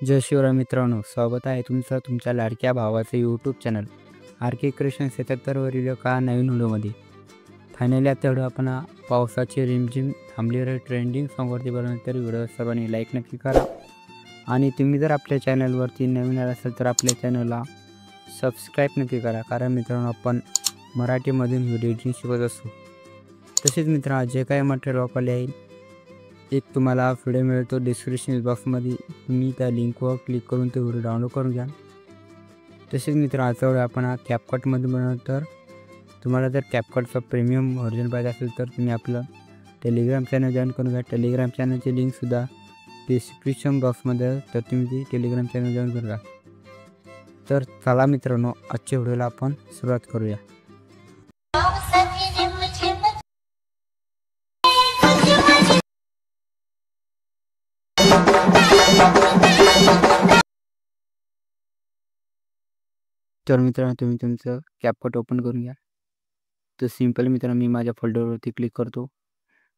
जय शिवराय मित्रांनो, स्वागत आहे तुमचं तुमच्या लाडक्या भावाचे यूट्यूब चॅनल आर के क्रिएशन 77वरील एका नवीन व्हिडिओमध्ये. फायनली आता व्हिडिओ आपण पावसाची रिमझिम थांबलेली ट्रेंडिंग सॉंगवरती बनवल्यानंतर व्हिडिओ सर्वांनी लाईक नक्की करा. आणि तुम्ही जर आपल्या चॅनलवरती नवीन आला असाल तर आपल्या चॅनलला सबस्क्राईब नक्की करा, कारण मित्रांनो आपण मराठीमधून व्हिडिओ एडिटिंग शिकत असतो. तसेच मित्रांनो जे काही मटेरियल वापरले आहे एक तुम्हाला व्हिडिओ मिळतो डिस्क्रिप्शन बॉक्समध्ये, तुम्ही त्या लिंकवर क्लिक करून ते व्हिडिओ डाउनलोड करून घ्या. तसेच मित्रांनो आजचा व्हिडिओ आपण कॅपकटमध्ये बनवतो. तर तुम्हाला जर कॅपकटचा प्रीमियम व्हर्जन पाहिजे असेल तर तुम्ही आपलं टेलिग्राम चॅनल जॉईन करून घ्या. टेलिग्राम चॅनलची लिंकसुद्धा डिस्क्रिप्शन बॉक्समध्ये आहे, तर तुम्ही ते टेलिग्राम चॅनल जॉईन करून घ्या. तर चला मित्रांनो आजच्या व्हिडिओला आपण सुरुवात करूया. तर मित्रांनो तुम्ही तुमचं कॅपकट ओपन करून घ्या. तर सिंपल मित्रांनो मी माझ्या फोल्डरवरती क्लिक करतो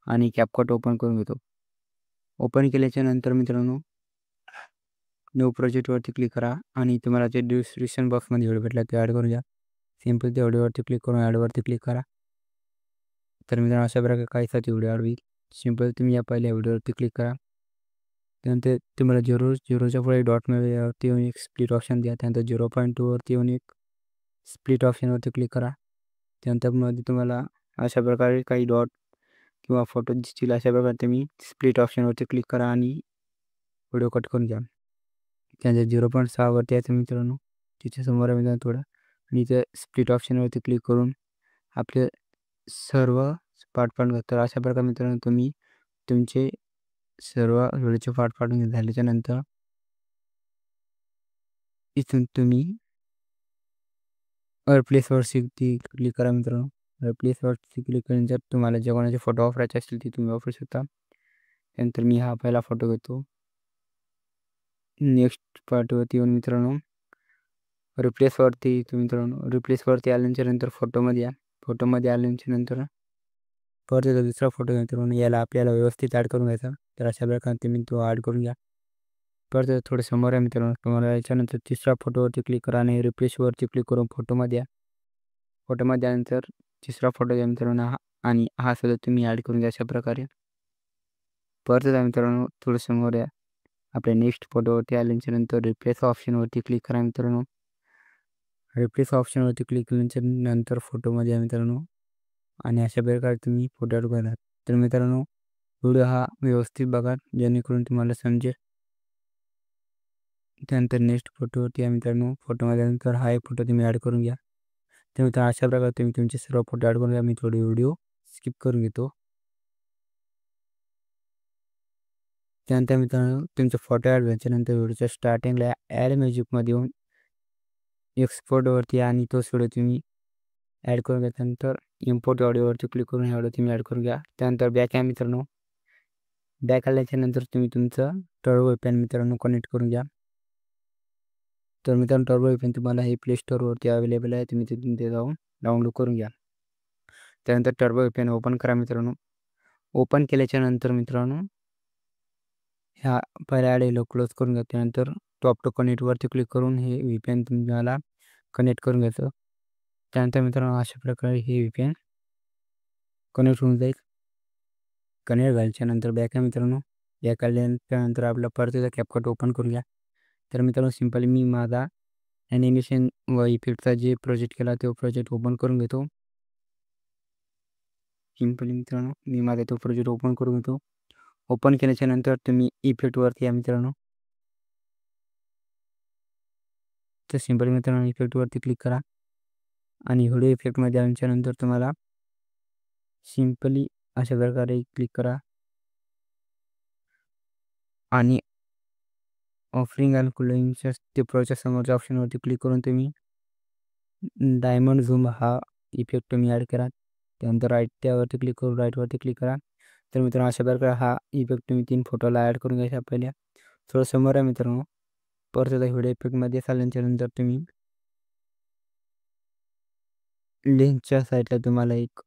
आणि कॅपकट ओपन करून घेतो. ओपन केल्याच्या नंतर मित्रांनो न्यू प्रोजेक्टवरती क्लिक करा आणि तुम्हाला जे डिस्क्रिप्शन बॉक्समध्ये व्हिडिओ भेटला ते ॲड करून घ्या. सिंपल त्या व्हिडिओवरती क्लिक करून ॲडवरती क्लिक करा. तर मित्रांनो अशा प्रकारे काहीसाठी व्हिडिओ ॲड होईल. सिंपल तुम्ही या पहिल्या व्हिडिओवरती क्लिक करा. त्यानंतर तुम्हाला 0.0च्या पुढे डॉट मिळेल, यावरती येऊन एक स्प्लिट ऑप्शन द्या. त्यानंतर 0.2वरती येऊन एक स्प्लिट ऑप्शनवरती क्लिक करा. त्यानंतर मध्ये तुम्हाला अशा प्रकारे काही डॉट किंवा फोटो दिसतील. अशा प्रकारे तुम्ही स्प्लिट ऑप्शनवरती क्लिक करा आणि व्हिडिओ कट करून घ्या. त्यानंतर 0.6वरती यायचं मित्रांनो, तिच्या समोर आहे मित्रांनो थोडं, आणि इथे स्प्लिट ऑप्शनवरती क्लिक करून आपले सर्व पार्ट पाडून घ्या. तर अशा प्रकारे मित्रांनो तुम्ही तुमचे सर्व व्हिडिओचे पार्ट पाडून झाल्याच्या नंतर इथून तुम्ही रिप्लेसवरती क्लिक करा मित्रांनो. रिप्लेसवरती क्लिक केल्यानंतर तुम्हाला जे कोणाचे फोटो वापरायचे असतील ते तुम्ही वापरू शकता. त्यानंतर मी हा पहिला फोटो घेतो. नेक्स्ट पार्टवरती येऊन मित्रांनो रिप्लेसवरती आल्याच्या नंतर फोटोमध्ये या. फोटोमध्ये आल्याच्या नंतर परत दुसरा फोटो घ्या मित्रांनो. याला आपल्याला व्यवस्थित ॲड करून घ्यायचा. तर अशा प्रकारे तुम्ही तो ॲड करून घ्या. परत थोडं समोर आहे मित्रांनो. तुम्हाला याच्यानंतर तिसरा फोटोवरती क्लिक करा आणि रिप्लेसवरती क्लिक करून फोटोमध्ये या. फोटोमध्ये आल्यानंतर तिसरा फोटो घ्या मित्रांनो आणि हा सुद्धा तुम्ही ॲड करून घ्या अशा प्रकारे. परत मित्रांनो थोडं समोर या. आपल्या नेक्स्ट फोटोवरती आल्याच्या नंतर रिप्लेस ऑप्शनवरती क्लिक करा मित्रांनो. रिप्लेस ऑप्शनवरती क्लिक केल्याच्या नंतर फोटोमध्ये या मित्रांनो आणि अशा प्रकारे तुम्ही फोटो ॲड करा. तर मित्रांनो व्हिडिओ हा व्यवस्थित बघा जेणेकरून तुम्हाला समजेल. त्यानंतर नेक्स्ट फोटोवरती या मित्रांनो. फोटोमध्ये नंतर हा एक फोटो तुम्ही ॲड करून घ्या. त्यानंतर अशा प्रकारे तुम्ही तुमचे सर्व फोटो ॲड करून घ्या. मी थोडी व्हिडिओ स्किप करून घेतो. त्यानंतर मित्रांनो तुमचे फोटो ॲड झाल्यानंतर व्हिडिओच्या स्टार्टिंगला ॲड म्युझिकमध्ये येऊन एक्सपोर्टवरती आणि तोच व्हिडिओ तुम्ही ॲड करून घ्या. त्यानंतर इम्पोर्ट ऑडिओवरती क्लिक करून हा व्हिडिओ तुम्ही ॲड करून घ्या. त्यानंतर बॅक आहे मित्रांनो. बॅक आल्याच्या नंतर तुम्ही तुमचं टर्बो VPN मित्रांनो कनेक्ट करून घ्या. तर मित्रांनो टर्बो VPN तुम्हाला हे प्ले स्टोअरवरती अवेलेबल आहे. तुम्ही तिथे जाऊन डाउनलोड करून घ्या. त्यानंतर टर्बो VPN ओपन करा मित्रांनो. ओपन केल्याच्या नंतर मित्रांनो ह्या पहिल्या ॲड क्लोज करून घ्या. त्यानंतर टॉप टू कनेक्टवरती क्लिक करून हे VPN तुम्हाला कनेक्ट करून घ्यायचं. त्यानंतर मित्रांनो अशा प्रकारे हे VPN कनेक्ट होऊन जाईल. कनेक्ट झाल्याच्या नंतर बॅक आहे मित्रांनो. बॅक आल्यानंतर आपला परत कॅपकट ओपन करून घ्या. तर मित्रांनो सिंपली मी माझा ॲनिमेशन व इफेक्टचा जे प्रोजेक्ट केला तो प्रोजेक्ट ओपन करून घेतो. सिंपली मित्रांनो मी माझा तो प्रोजेक्ट ओपन करून घेतो. ओपन केल्याच्या नंतर तुम्ही इफेक्टवरती या मित्रांनो. तर सिंपली मित्रांनो इफेक्टवरती क्लिक करा आणि व्हिडिओ इफेक्टमध्ये आल्याच्या नंतर तुम्हाला सिंपली अशा प्रकारे क्लिक करा आणि ऑफरिंग अँड कूलिंगच्या ते प्रोच्या समोरच्या ऑप्शनवरती क्लिक करून तुम्ही डायमंड झूम हा इफेक्ट तुम्ही ॲड करा. त्यानंतर राईट त्यावरती क्लिक करून राईटवरती क्लिक करा. तर मित्रांनो अशा प्रकारे हा इफेक्ट तुम्ही 3 फोटोला ॲड करून घ्यायचा. पहिल्या थोडं समोर आहे मित्रांनो. परत व्हिडिओ इफेक्टमध्ये आल्याच्या नंतर तुम्ही लिंकच्या साईडला तुम्हाला एक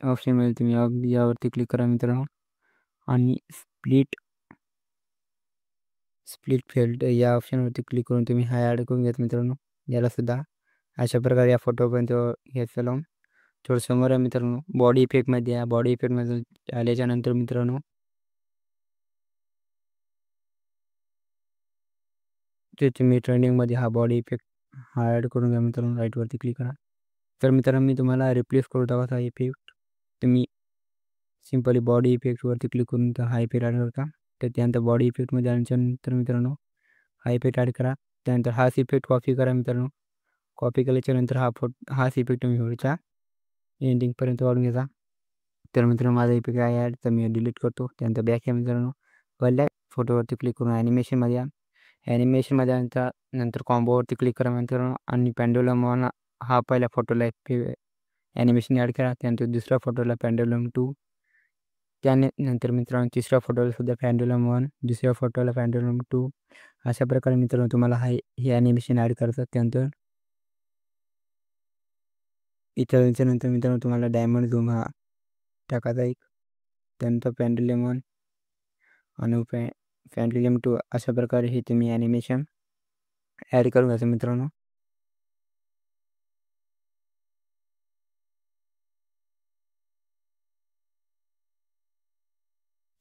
ऑप्शन मिळेल. तुम्ही यावरती क्लिक करा मित्रांनो आणि स्प्लिट स्प्लिट फिल्ड या ऑप्शनवरती क्लिक करून तुम्ही हा ॲड करून घ्यायचा मित्रांनो. यालासुद्धा अशा प्रकारे या फोटोपर्यंत घ्यायचं लावून थोडं समोर आहे मित्रांनो. बॉडी इफेक्टमध्ये या. बॉडी इफेक्टमध्ये आल्याच्यानंतर मित्रांनो ते तुम्ही ट्रेंडिंगमध्ये हा बॉडी इफेक्ट हा ॲड करून घ्या मित्रांनो. राईटवरती क्लिक करा. तर मित्रांनो मी तुम्हाला रिप्लेस करू दाखवत हा इफेक्ट. तुम्ही सिंपली बॉडी इफेक्टवरती क्लिक करून हा इफेक्ट ॲड करता. तर त्यानंतर बॉडी इफेक्टमध्ये आल्याच्यानंतर मित्रांनो हा इफेक्ट ॲड करा. त्यानंतर हाच इफेक्ट कॉपी करा मित्रांनो. कॉपी केल्याच्यानंतर हाच इफेक्ट तुम्ही व्हिडिओच्या एंडिंगपर्यंत वाढून घ्यायचा. तर मित्रांनो माझा इफेक्ट आहे ॲड, तर मी डिलीट करतो. त्यानंतर बॅक या मित्रांनो. पहिल्या फोटोवरती क्लिक करून ॲनिमेशनमध्ये या. ॲनिमेशनमध्ये नंतर कॉम्बोवरती क्लिक करा मित्रांनो आणि पेंडुलम 1 हा पहिल्या फोटोला ॲनिमेशन ॲड करा. त्यानंतर दुसऱ्या फोटोला पेंडुलम 2, त्यानंतर मित्रांनो तिसऱ्या फोटोला सुद्धा पेंडुलम 1, दुसऱ्या फोटोला पेंडुलम 2. अशा प्रकारे मित्रांनो तुम्हाला हे ॲनिमेशन ॲड करायचं. त्यानंतर इथं याच्यानंतर मित्रांनो तुम्हाला डायमंड झूम हा टाकायचा एक. त्यानंतर पेंडुलम 1 आणि पेंडुलम 2 अशा प्रकारे हे तुम्ही ॲनिमेशन ॲड करून घ्यायचं मित्रांनो.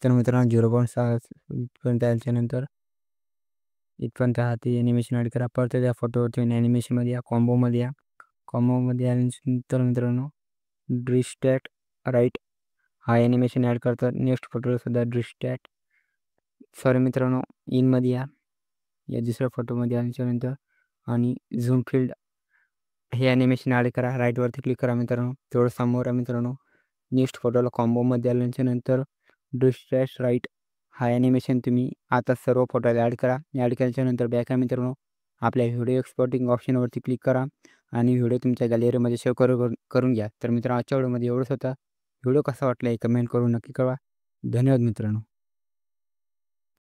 तर मित्रांनो 0.6 इथपर्यंत आल्याच्यानंतर इथपर्यंत हा ते ॲनिमेशन ॲड करा. परत त्या फोटोवरती ॲनिमेशनमध्ये या. कॉम्बोमध्ये या. कॉम्बोमध्ये आल्यानंतर मित्रांनो डिस्ट्रॅक्ट राईट हा ॲनिमेशन ॲड करतात. नेक्स्ट फोटोला सुद्धा डिस्ट्रॅक्ट सॉरी मित्रांनो इनमध्ये या. या दुसऱ्या फोटोमध्ये आल्याच्यानंतर आणि झूम फील्ड हे ॲनिमेशन ॲड करा. राईटवरती क्लिक करा मित्रांनो. थोडं समोर आहे मित्रांनो. नेक्स्ट फोटोला कॉम्बोमध्ये आल्याच्यानंतर डिस्ट्रॅक्ट राईट हा ॲनिमेशन तुम्ही आता सर्व फोटोला ॲड करा. ॲड केल्याच्यानंतर बॅक आहे मित्रांनो. आपल्या व्हिडिओ एक्सपोर्टिंग ऑप्शनवरती क्लिक करा आणि व्हिडिओ तुमच्या गॅलरीमध्ये सेव्ह करून घ्या. तर मित्रांनो आजच्या व्हिडिओमध्ये एवढंच होतं. व्हिडिओ कसा वाटला हे कमेंट करून नक्की कळवा. धन्यवाद मित्रांनो.